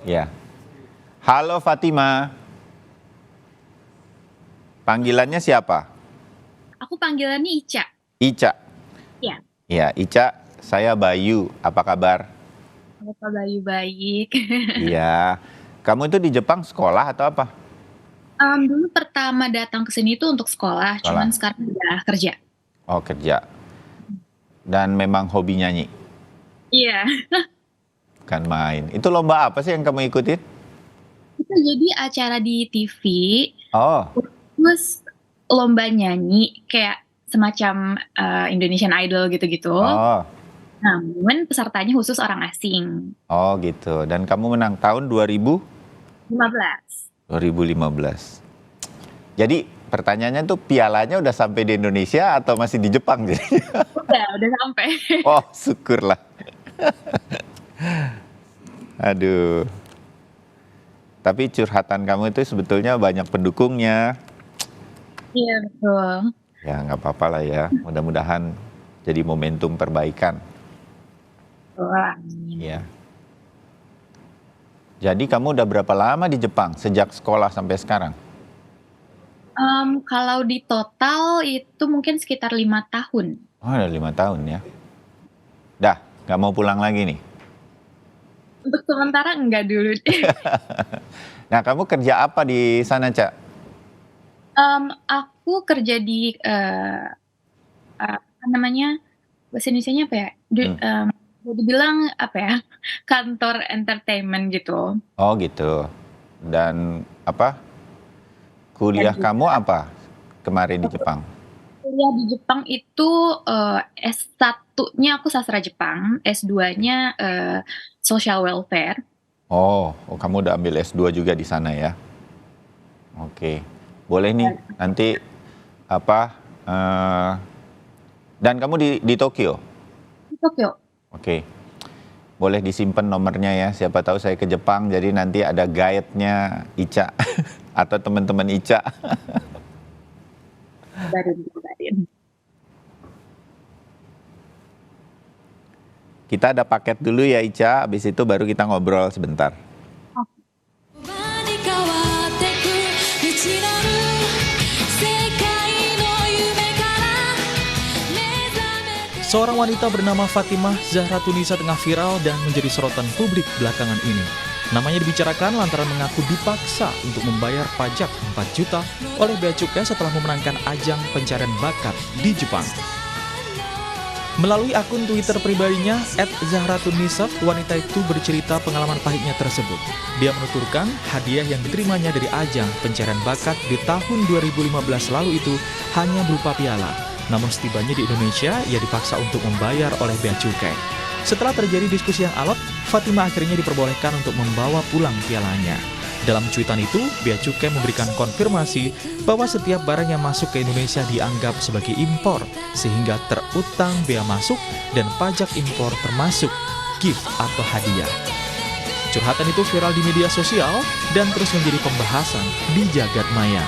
Ya. Halo Fatima, panggilannya siapa? Aku panggilannya Ica. Ica. Ya, Ya, Ica, saya Bayu. Apa kabar? apa Bayu baik. Iya. Kamu itu di Jepang sekolah atau apa? Dulu pertama datang ke sini tuh untuk sekolah, cuman Sekolah. sekarang udah kerja. Oh, kerja. Dan memang hobi nyanyi, Iya, kan main. Itu lomba apa sih yang kamu ikutin? itu jadi acara di TV, Oh, terus lomba nyanyi kayak semacam Indonesian Idol gitu-gitu. oh, Namun pesertanya khusus orang asing. oh gitu. Dan kamu menang tahun 15. 2015. Jadi pertanyaannya tuh pialanya udah sampai di Indonesia atau masih di Jepang jadi? Udah sampai. Oh, syukurlah. Aduh. Tapi curhatan kamu itu sebetulnya banyak pendukungnya. Iya, betul. Ya nggak apa-apa lah ya. Mudah-mudahan jadi momentum perbaikan. Betul, amin. Ya. Jadi kamu udah berapa lama di Jepang? Sejak sekolah sampai sekarang? Kalau di total itu mungkin sekitar 5 tahun. Oh, udah 5 tahun ya. Dah, nggak mau pulang lagi nih. Untuk sementara enggak dulu deh. Nah, kamu kerja apa di sana, Cak? Aku kerja di apa namanya, bahasa Indonesianya apa ya? Hmm. Boleh dibilang apa ya? Kantor entertainment gitu. Oh gitu. Dan apa? Dan Kuliah kamu juga apa kemarin di Jepang? kuliah di Jepang itu S1-nya aku sastra Jepang, S2-nya social welfare. Oh, kamu udah ambil S2 juga di sana ya? Oke. Boleh nih nanti apa? Dan kamu di Tokyo? Di Tokyo. Oke. Boleh disimpan nomornya ya. Siapa tahu saya ke Jepang jadi nanti ada guide-nya Ica atau teman-teman Ica. Kabarin. Kita ada paket dulu ya Ica, habis itu baru kita ngobrol sebentar. Oke. Seorang wanita bernama Fatimah Zahra Tunisa tengah viral dan menjadi sorotan publik belakangan ini. Namanya dibicarakan lantaran mengaku dipaksa untuk membayar pajak 4 juta oleh Bea Cukai setelah memenangkan ajang pencarian bakat di Jepang. Melalui akun Twitter pribadinya, @zahratunisa, wanita itu bercerita pengalaman pahitnya tersebut. Dia menuturkan hadiah yang diterimanya dari ajang pencarian bakat di tahun 2015 lalu itu hanya berupa piala. Namun setibanya di Indonesia, ia dipaksa untuk membayar oleh Bea Cukai. Setelah terjadi diskusi yang alot, Fatimah akhirnya diperbolehkan untuk membawa pulang pialanya. Dalam cuitan itu, Bea Cukai memberikan konfirmasi bahwa setiap barang yang masuk ke Indonesia dianggap sebagai impor, sehingga terutang bea masuk dan pajak impor termasuk gift atau hadiah. Curhatan itu viral di media sosial dan terus menjadi pembahasan di jagat maya.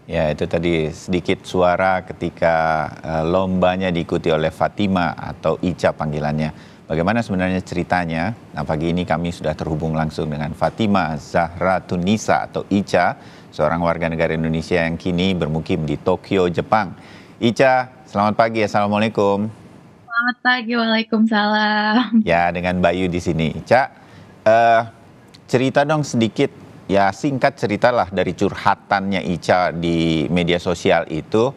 Ya, itu tadi sedikit suara ketika lombanya diikuti oleh Fatima atau Ica panggilannya. Bagaimana sebenarnya ceritanya? Nah, pagi ini kami sudah terhubung langsung dengan Fatima Zahra Tunisa atau Ica, seorang warga negara Indonesia yang kini bermukim di Tokyo, Jepang. Ica, selamat pagi. Assalamualaikum. Selamat pagi, waalaikumsalam. Ya, dengan Bayu di sini. Ica, cerita dong sedikit. Ya singkat ceritalah dari curhatannya Ica di media sosial itu,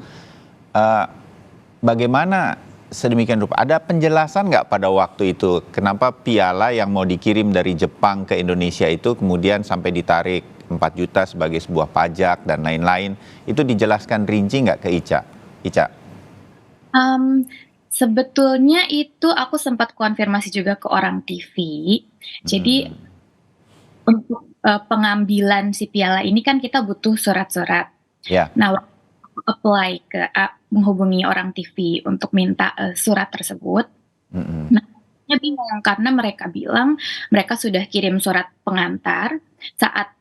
bagaimana sedemikian rupa? Ada penjelasan nggak pada waktu itu kenapa piala yang mau dikirim dari Jepang ke Indonesia itu kemudian sampai ditarik 4 juta sebagai sebuah pajak dan lain-lain? Itu dijelaskan rinci nggak ke Ica? Ica? Sebetulnya itu aku sempat konfirmasi juga ke orang TV. Jadi untuk pengambilan si piala ini kan kita butuh surat-surat. Ya. Nah, waktu aku apply ke menghubungi orang TV untuk minta surat tersebut. Nah, dia bingung karena mereka bilang mereka sudah kirim surat pengantar saat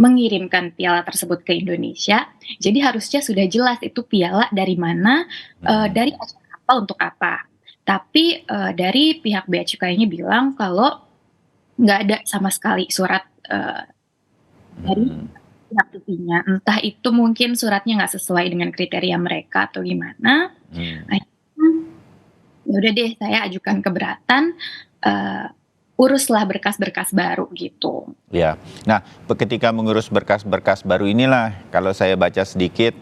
mengirimkan piala tersebut ke Indonesia, jadi harusnya sudah jelas itu piala dari mana, dari acara apa untuk apa. Tapi, dari pihak bea cukainya bilang kalau nggak ada sama sekali surat, dari Hmm. pihak TV-nya. Entah itu mungkin suratnya nggak sesuai dengan kriteria mereka atau gimana, Hmm. akhirnya ya udah deh saya ajukan keberatan, eee, uruslah berkas-berkas baru gitu. Ya. Nah, ketika mengurus berkas-berkas baru inilah, kalau saya baca sedikit,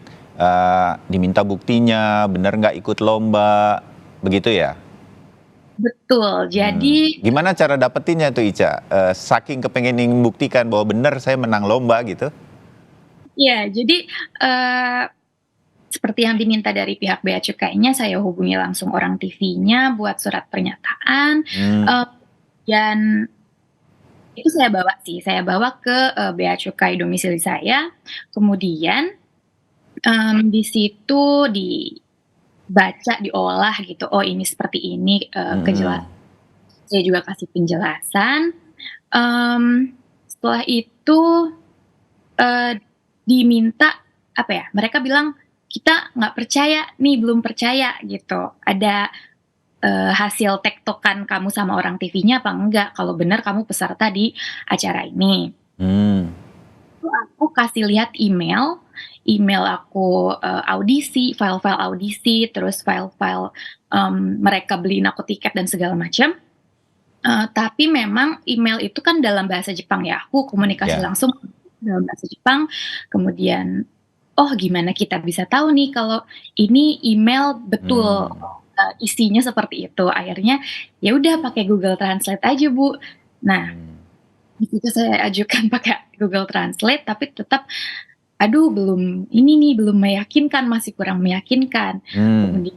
diminta buktinya, benar nggak ikut lomba, begitu ya? Betul, jadi Gimana cara dapetinnya tuh Ica? Saking kepengen membuktikan bahwa benar saya menang lomba gitu? ya jadi, eee, seperti yang diminta dari pihak bea cukainya, saya hubungi langsung orang TV-nya buat surat pernyataan, Hmm. dan itu saya bawa ke, bea cukai domisili saya, kemudian, di situ dibaca, diolah gitu, oh ini seperti ini, Hmm. saya juga kasih penjelasan, setelah itu, eee, diminta, apa ya, mereka bilang, "Kita nggak percaya nih, belum percaya," gitu, "ada, hasil tektokan kamu sama orang TV-nya apa enggak, kalau benar kamu peserta di acara ini." Hmm. Itu aku kasih lihat email aku, audisi, file-file audisi, terus file-file, mereka beliin aku tiket dan segala macam, tapi memang email itu kan dalam bahasa Jepang ya, aku komunikasi Ya. langsung dalam bahasa Jepang, kemudian, "Oh gimana kita bisa tahu nih kalau ini email betul, Hmm. isinya seperti itu?" Akhirnya, ya udah pakai Google Translate aja, Bu. Nah, Hmm. di situ saya ajukan pakai Google Translate, tapi tetap, aduh belum ini nih, belum meyakinkan, masih kurang meyakinkan. Hmm. Kemudian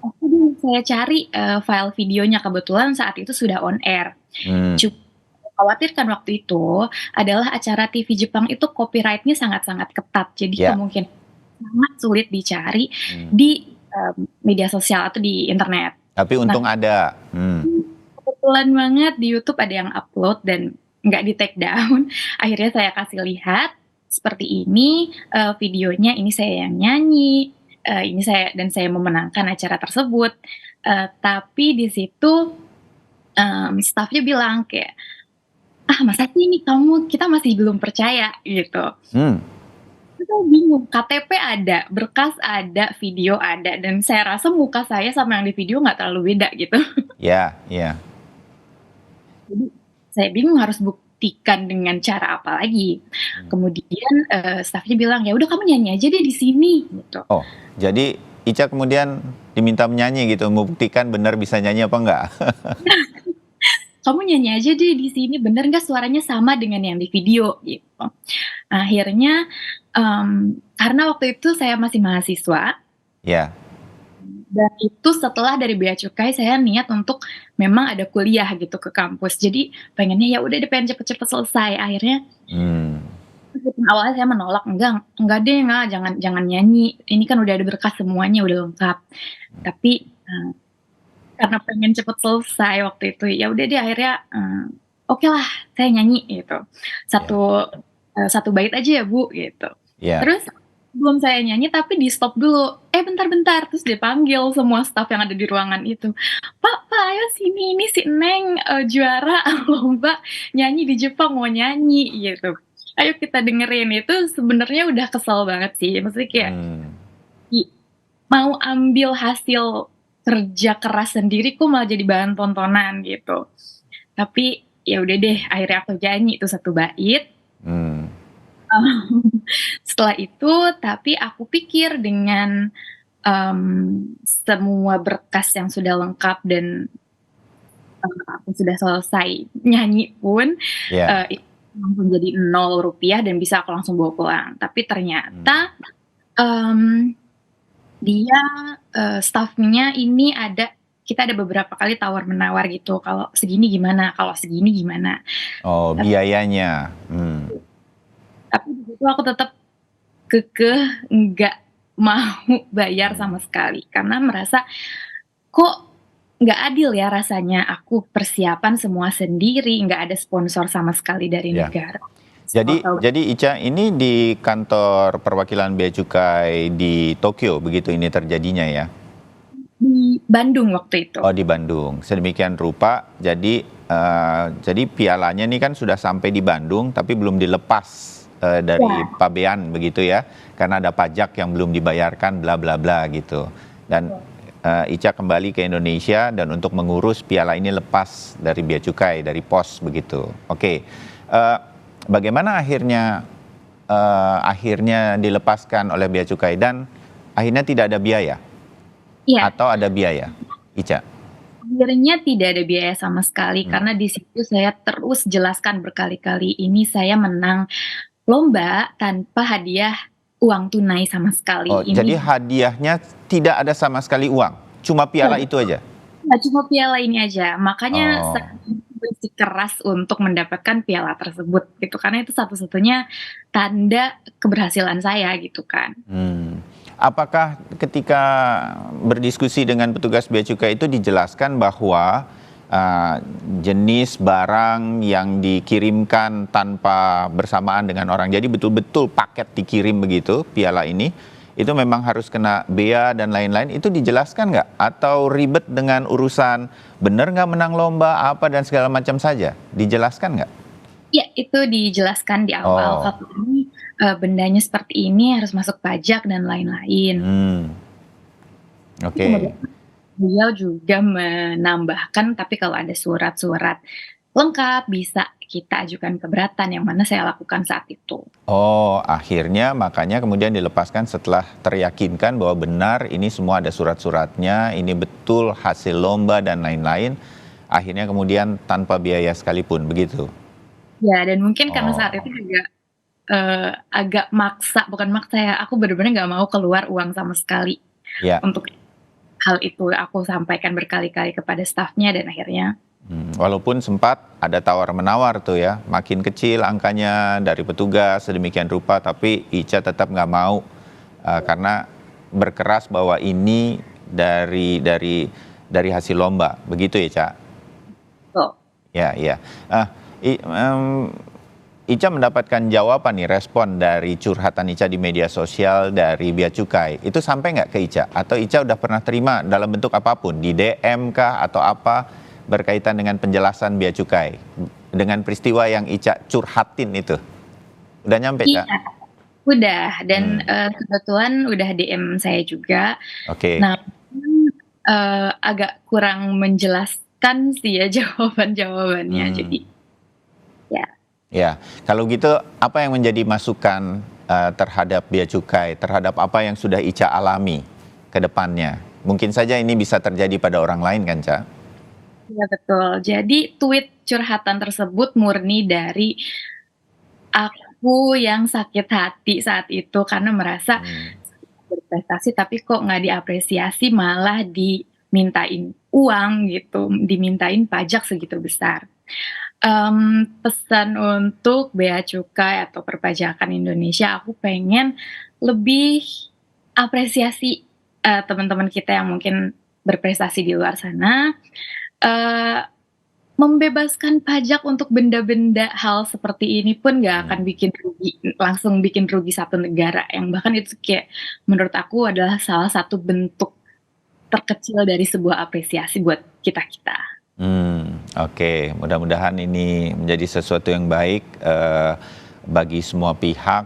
oke deh saya cari, file videonya, kebetulan saat itu sudah on air. Hmm. Khawatirkan waktu itu adalah acara TV Jepang itu copyright-nya sangat-sangat ketat, jadi Ya. kemungkinan sangat sulit dicari Hmm. di, media sosial atau di internet. Tapi Nah, untung ada. kebetulan banget di YouTube ada yang upload dan nggak di-take down. Akhirnya saya kasih lihat, seperti ini, videonya, ini saya yang nyanyi, ini saya memenangkan acara tersebut. Tapi di situ, staf-nya bilang kayak, "Ah masa sih ini kita masih belum percaya," gitu. Hmm. Kita bingung, KTP ada, berkas ada, video ada, dan saya rasa muka saya sama yang di video nggak terlalu beda gitu. Ya, ya. Jadi saya bingung harus buktikan dengan cara apa lagi. Kemudian, staf-nya bilang, "Ya udah kamu nyanyi aja deh di sini," gitu. Oh, jadi Ica kemudian diminta menyanyi gitu, membuktikan benar bisa nyanyi apa enggak? "Kamu nyanyi aja deh di sini, bener nggak suaranya sama dengan yang di video?" Gitu. Akhirnya, karena waktu itu saya masih mahasiswa, Ya. dan itu setelah dari bea cukai saya niat untuk memang ada kuliah gitu ke kampus. Jadi pengennya ya udah deh pengen cepet-cepet selesai. Akhirnya Hmm. meskipun awalnya saya menolak, "Enggak deh, enggak, jangan nyanyi, ini kan udah ada berkas semuanya, udah lengkap." Tapi, karena pengen cepet selesai waktu itu, ya udah deh akhirnya, okelah saya nyanyi gitu. Ya. Satu bait aja ya Bu, gitu. Ya. Terus sebelum saya nyanyi tapi di-stop dulu, bentar bentar," terus dipanggil semua staf yang ada di ruangan itu, Pak, ayo sini, ini si Neng, juara lomba nyanyi di Jepang, mau nyanyi," gitu. "Ayo kita dengerin." Itu sebenarnya udah kesel banget sih, maksudnya kayak Hmm. i mau ambil hasil kerja keras sendiri kok malah jadi bahan tontonan gitu. Tapi ya udah deh akhirnya aku nyanyi itu satu bait. Hmm. Setelah itu tapi aku pikir dengan, semua berkas yang sudah lengkap dan, aku sudah selesai nyanyi pun, Ya. itu langsung jadi Rp0 dan bisa aku langsung bawa pulang. Tapi ternyata, mmm, dia, staf-nya ini kita ada beberapa kali tawar-menawar gitu, kalau segini gimana, kalau segini gimana. Oh, biayanya. Tapi di situ aku tetap kekeh nggak mau bayar sama sekali, karena merasa, kok nggak adil ya rasanya, aku persiapan semua sendiri, nggak ada sponsor sama sekali dari Ya. negara. Jadi Ica, ini di kantor perwakilan Bea Cukai di Tokyo begitu ini terjadinya ya? Di Bandung waktu itu. Oh, di Bandung. Sedemikian rupa. Jadi pialanya ini kan sudah sampai di Bandung tapi belum dilepas dari pabean begitu ya, karena ada pajak yang belum dibayarkan bla bla bla gitu. Dan Ica kembali ke Indonesia dan untuk mengurus piala ini lepas dari Bea Cukai, dari pos begitu. Oke. Bagaimana akhirnya dilepaskan oleh Bea Cukai dan akhirnya tidak ada biaya? Iya. Atau ada biaya, Ica? Akhirnya tidak ada biaya sama sekali karena di situ saya terus jelaskan berkali-kali, ini saya menang lomba tanpa hadiah uang tunai sama sekali. Oh, jadi hadiahnya tidak ada sama sekali uang, cuma piala itu aja? Nah, cuma piala ini aja, makanya saya bersikeras untuk mendapatkan piala tersebut gitu, karena itu satu-satunya tanda keberhasilan saya gitu kan. Apakah ketika berdiskusi dengan petugas Bea Cukai itu dijelaskan bahwa jenis barang yang dikirimkan tanpa bersamaan dengan orang, jadi betul-betul paket dikirim begitu, piala ini, itu memang harus kena bea dan lain-lain, itu dijelaskan nggak? Atau ribet dengan urusan benar nggak menang lomba, apa dan segala macam saja? Dijelaskan nggak? Ya, itu dijelaskan di awal. Kalau ini bendanya seperti ini harus masuk pajak dan lain-lain. Oke. Beliau juga menambahkan, tapi kalau ada surat-surat lengkap bisa kita ajukan keberatan, yang mana saya lakukan saat itu. Oh, akhirnya makanya kemudian dilepaskan setelah teryakinkan bahwa benar ini semua ada surat-suratnya, ini betul hasil lomba dan lain-lain. Akhirnya kemudian tanpa biaya sekalipun, begitu? Ya, dan mungkin karena saat itu juga agak maksa, bukan maksa ya, aku benar-benar nggak mau keluar uang sama sekali untuk hal itu. Aku sampaikan berkali-kali kepada stafnya dan akhirnya. Walaupun sempat ada tawar-menawar tuh ya, makin kecil angkanya dari petugas sedemikian rupa, tapi Ica tetap nggak mau karena berkeras bahwa ini dari hasil lomba, begitu ya, Ca? Betul. Ya. Ica mendapatkan jawaban nih, respon dari curhatan Ica di media sosial dari Bea Cukai. Itu sampai nggak ke Ica? Atau Ica udah pernah terima dalam bentuk apapun? Di DM kah atau apa berkaitan dengan penjelasan Bea Cukai? Dengan peristiwa yang Ica curhatin itu? Udah nyampe, Ca? Iya, udah. Dan kebetulan udah DM saya juga. Oke. Nah, agak kurang menjelaskan sih ya jawabannya. Jadi ya, kalau gitu apa yang menjadi masukan terhadap Bea Cukai, terhadap apa yang sudah Ica alami ke depannya? Mungkin saja ini bisa terjadi pada orang lain kan, Ca? Iya, betul. Jadi tweet curhatan tersebut murni dari aku yang sakit hati saat itu karena merasa berprestasi tapi kok nggak diapresiasi, malah dimintain uang gitu, dimintain pajak segitu besar. Pesan untuk Bea Cukai atau perpajakan Indonesia, aku pengen lebih apresiasi teman-teman kita yang mungkin berprestasi di luar sana, membebaskan pajak untuk benda-benda hal seperti ini pun nggak akan langsung bikin rugi satu negara, yang bahkan itu kayak menurut aku adalah salah satu bentuk terkecil dari sebuah apresiasi buat kita-kita. Oke, mudah-mudahan ini menjadi sesuatu yang baik bagi semua pihak,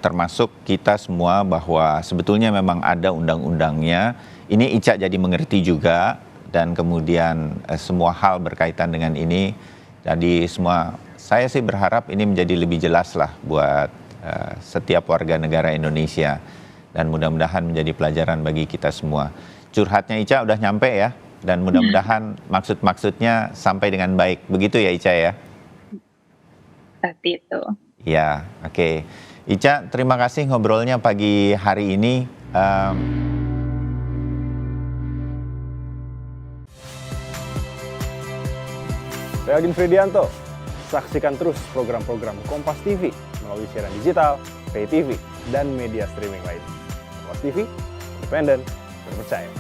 termasuk kita semua, bahwa sebetulnya memang ada undang-undangnya. Ini Ica jadi mengerti juga, dan kemudian semua hal berkaitan dengan ini. Jadi saya sih berharap ini menjadi lebih jelas lah buat setiap warga negara Indonesia, dan mudah-mudahan menjadi pelajaran bagi kita semua. Curhatnya Ica udah nyampe ya, dan mudah-mudahan maksud-maksudnya sampai dengan baik. Begitu ya, Ica ya? Seperti itu. Ya, oke. Ica, terima kasih ngobrolnya pagi hari ini. Saya Agin Fridianto. Saksikan terus program-program Kompas TV melalui siaran digital, pay TV, dan media streaming lain. Kompas TV, independen, terpercaya.